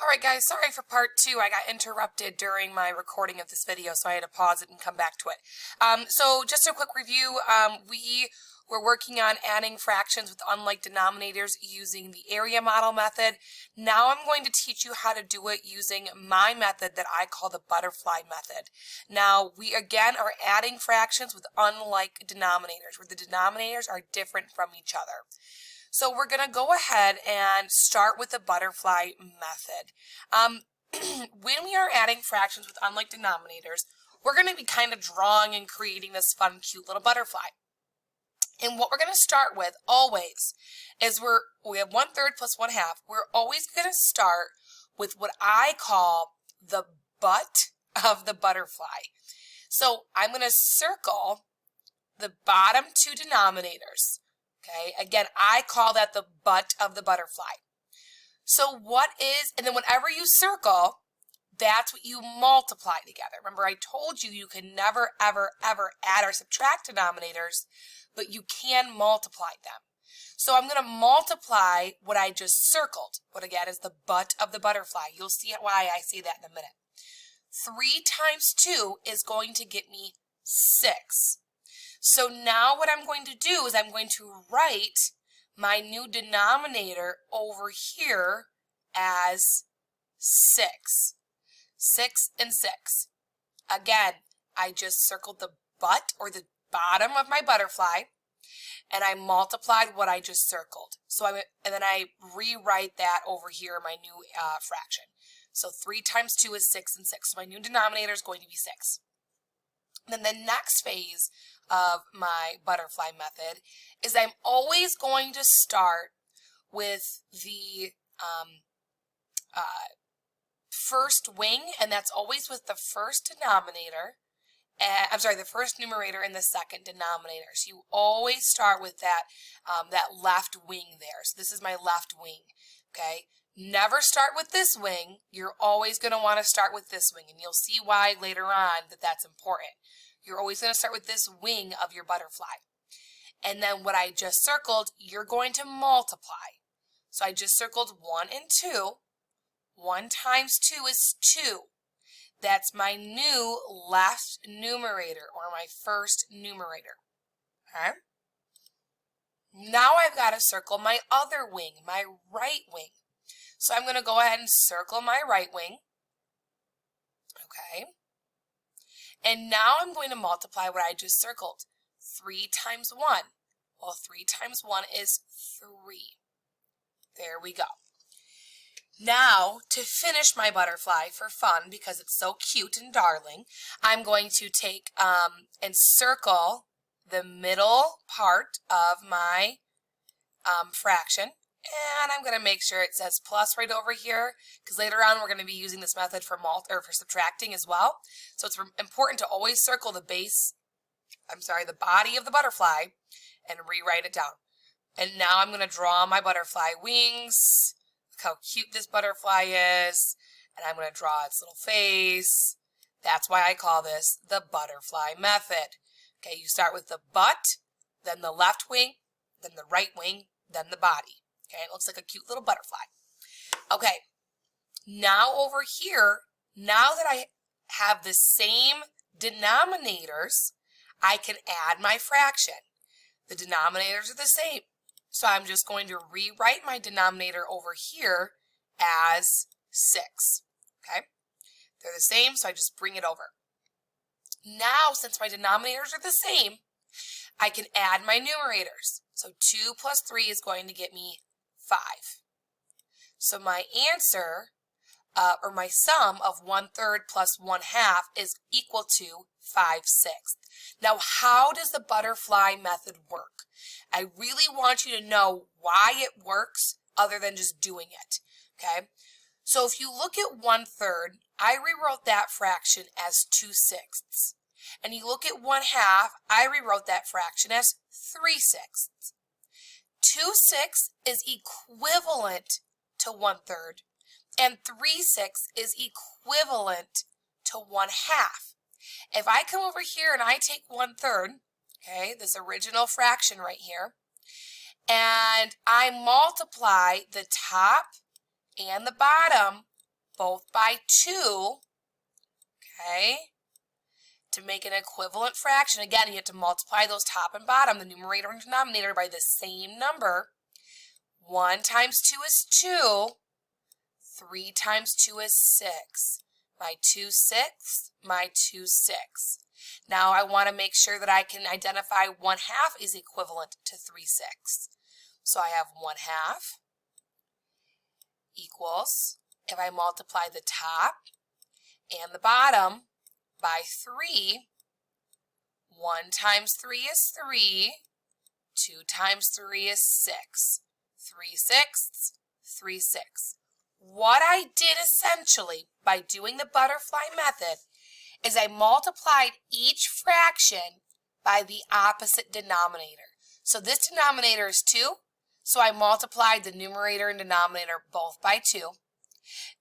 Alright guys, sorry for part 2. I got interrupted during my recording of this video, so I had to pause it and come back to it. So just a quick review, we were working on adding fractions with unlike denominators using the area model method. Now I'm going to teach you how to do it using my method that I call the butterfly method. Now we again are adding fractions with unlike denominators, where the denominators are different from each other. So we're going to go ahead and start with the butterfly method. When we are adding fractions with unlike denominators, we're going to be kind of drawing and creating this fun, cute little butterfly. And what we're going to start with always is we have 1/3 plus 1/2. We're always going to start with what I call the butt of the butterfly. So I'm going to circle the bottom two denominators. Okay, again, I call that the butt of the butterfly. So what is, and then whenever you circle, that's what you multiply together. Remember, I told you you can never, ever, ever add or subtract denominators, but you can multiply them. So I'm going to multiply what I just circled, what again is the butt of the butterfly. You'll see why I say that in a minute. 3 times 2 is going to get me 6. So now what I'm going to do is I'm going to write my new denominator over here as 6. 6 and 6. Again, I just circled the butt or the bottom of my butterfly and I multiplied what I just circled. And then I rewrite that over here in my new fraction. So 3 times 2 is 6 and 6. So my new denominator is going to be 6. Then the next phase of my butterfly method is I'm always going to start with the first wing, and that's always with the first denominator. The first numerator and the second denominator. So you always start with that left wing there. So this is my left wing. Okay. Never start with this wing. You're always going to want to start with this wing, and you'll see why later on that that's important. You're always going to start with this wing of your butterfly. And then what I just circled, you're going to multiply. So I just circled 1 and 2. 1 times 2 is 2. That's my new left numerator, or my first numerator. Okay? Now I've got to circle my other wing, my right wing. So I'm going to go ahead and circle my right wing. Okay? And now I'm going to multiply what I just circled. 3 times 1. Well, 3 times 1 is 3. There we go. Now, to finish my butterfly for fun, because it's so cute and darling, I'm going to take and circle the middle part of my fraction. And I'm going to make sure it says plus right over here, because later on we're going to be using this method for subtracting as well. So it's important to always circle the body of the butterfly and rewrite it down. And now I'm going to draw my butterfly wings. Look how cute this butterfly is. And I'm going to draw its little face. That's why I call this the butterfly method. Okay, you start with the butt, then the left wing, then the right wing, then the body. Okay, it looks like a cute little butterfly. Okay, now over here, now that I have the same denominators, I can add my fraction. The denominators are the same. So I'm just going to rewrite my denominator over here as 6. Okay, they're the same, so I just bring it over. Now, since my denominators are the same, I can add my numerators. So 2 plus 3 is going to get me 5. So my answer, or my sum of 1/3 plus 1/2 is equal to 5/6. Now, how does the butterfly method work? I really want you to know why it works other than just doing it. Okay? So if you look at 1/3, I rewrote that fraction as 2/6. And you look at 1/2, I rewrote that fraction as 3/6. 2/6 is equivalent to 1/3, and 3/6 is equivalent to 1/2. If I come over here and I take 1/3, okay, this original fraction right here, and I multiply the top and the bottom both by 2, okay? To make an equivalent fraction, again, you have to multiply those top and bottom, the numerator and denominator, by the same number. 1 times 2 is 2. 3 times 2 is 6. My 2 6, my 2 6. Now I want to make sure that I can identify 1/2 is equivalent to 3 6. So I have 1/2 equals, if I multiply the top and the bottom by 3, 1 times 3 is 3, 2 times 3 is 6, 3 6, 3 6. What I did essentially by doing the butterfly method is I multiplied each fraction by the opposite denominator. So this denominator is 2, so I multiplied the numerator and denominator both by 2.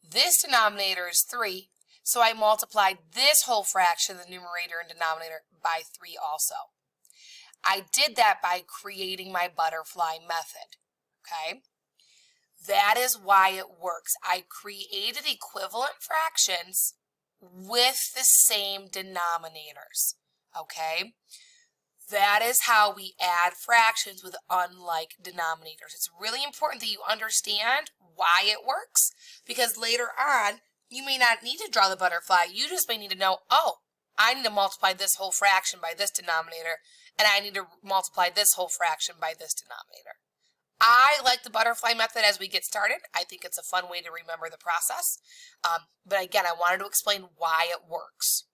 This denominator is 3, so I multiplied this whole fraction, the numerator and denominator, by 3 also. I did that by creating my butterfly method, okay? That is why it works. I created equivalent fractions with the same denominators, okay? That is how we add fractions with unlike denominators. It's really important that you understand why it works, because later on, you may not need to draw the butterfly. You just may need to know, oh, I need to multiply this whole fraction by this denominator, and I need to multiply this whole fraction by this denominator. I like the butterfly method as we get started. I think it's a fun way to remember the process. But again, I wanted to explain why it works.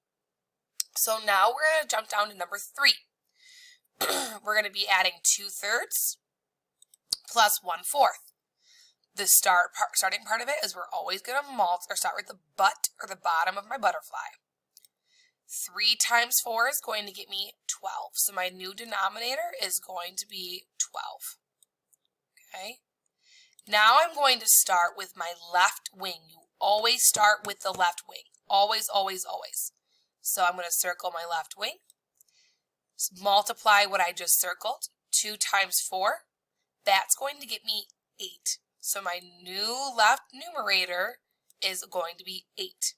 So now we're going to jump down to number 3. We're going to be adding 2/3 plus 1/4. The starting part of it is we're always going to start with the butt or the bottom of my butterfly. 3 times 4 is going to get me 12. So my new denominator is going to be 12. Okay. Now I'm going to start with my left wing. You always start with the left wing. Always, always, always. So I'm going to circle my left wing. Multiply what I just circled. 2 times 4. That's going to get me 8. So my new left numerator is going to be 8.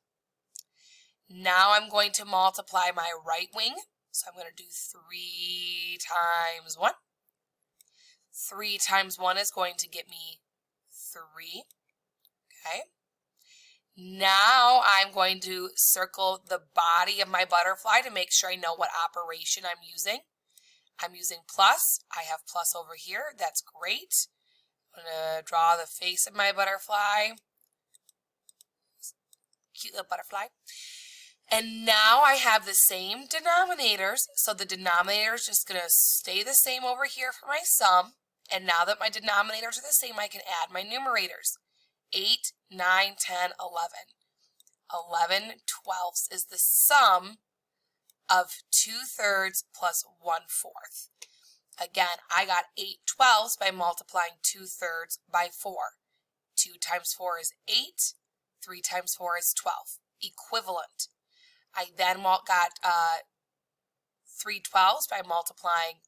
Now I'm going to multiply my right wing. So I'm going to do 3 times 1. 3 times 1 is going to get me 3. Okay. Now I'm going to circle the body of my butterfly to make sure I know what operation I'm using. I'm using plus. I have plus over here. That's great. I'm going to draw the face of my butterfly. Cute little butterfly. And now I have the same denominators. So the denominator is just going to stay the same over here for my sum. And now that my denominators are the same, I can add my numerators. 8, 9, 10, 11. 11 twelfths is the sum of 2/3 plus 1/4. Again, I got 8 twelfths by multiplying 2/3 by 4. 2 times 4 is 8. 3 times 4 is 12. Equivalent. I then got 3 twelfths by multiplying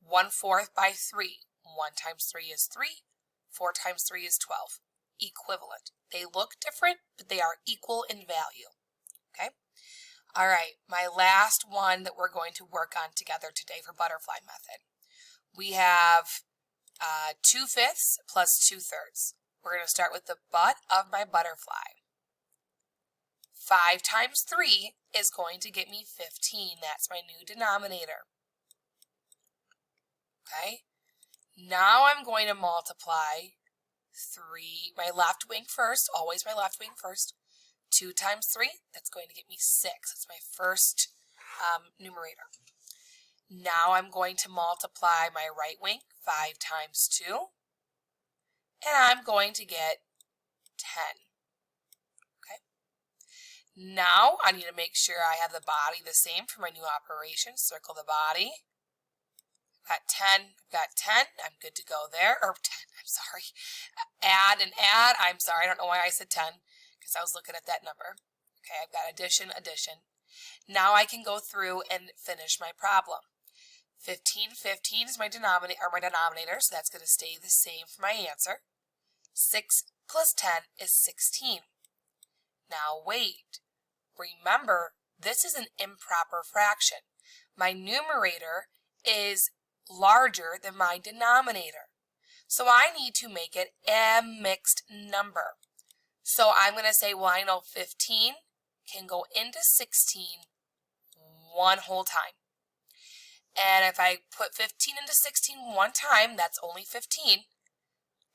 1/4 by 3. 1 times 3 is 3. 4 times 3 is 12. Equivalent. They look different, but they are equal in value. Okay? All right, my last one that we're going to work on together today for butterfly method. We have 2/5 plus 2/3. We're going to start with the butt of my butterfly. 5 times 3 is going to get me 15. That's my new denominator. Okay? Now I'm going to multiply my left wing first, always my left wing first. 2 times 3, that's going to get me 6. That's my first numerator. Now I'm going to multiply my right wing, 5 times 2, and I'm going to get 10. Okay. Now I need to make sure I have the body the same for my new operation. Circle the body. Got 10, got 10, I'm good to go there, or 10, I'm sorry. Add and add, I'm sorry, I don't know why I said 10, because I was looking at that number. Okay, I've got addition, addition. Now I can go through and finish my problem. 15 is my denominator, so that's going to stay the same for my answer. 6 plus 10 is 16. Now wait, remember, this is an improper fraction. My numerator is larger than my denominator. So I need to make it a mixed number. So I'm going to say, well, I know 15 can go into 16 one whole time. And if I put 15 into 16 one time, that's only 15.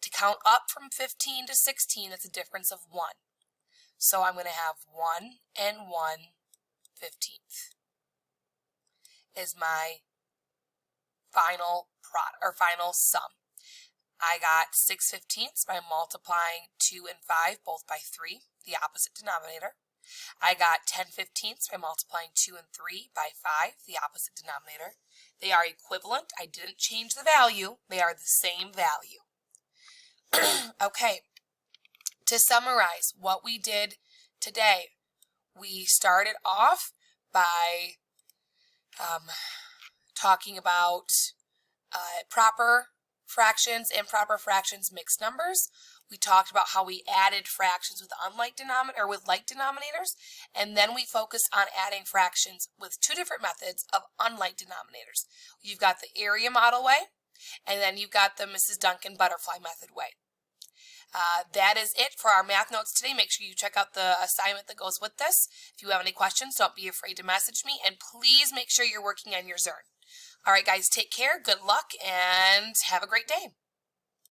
To count up from 15 to 16, it's a difference of 1. So I'm going to have 1 and 1/15 is my final product or final sum. I got 6/15 by multiplying 2 and 5 both by 3, the opposite denominator. I got 10/15 by multiplying 2 and 3 by 5, the opposite denominator. They are equivalent. I didn't change the value. They are the same value. Okay, to summarize what we did today, we started off by talking about proper fractions, improper fractions, mixed numbers. We talked about how we added fractions with like denominators, and then we focused on adding fractions with two different methods of unlike denominators. You've got the area model way, and then you've got the Mrs. Duncan butterfly method way. That is it for our math notes today. Make sure you check out the assignment that goes with this. If you have any questions, don't be afraid to message me, and please make sure you're working on your Zern. All right, guys, take care, good luck, and have a great day.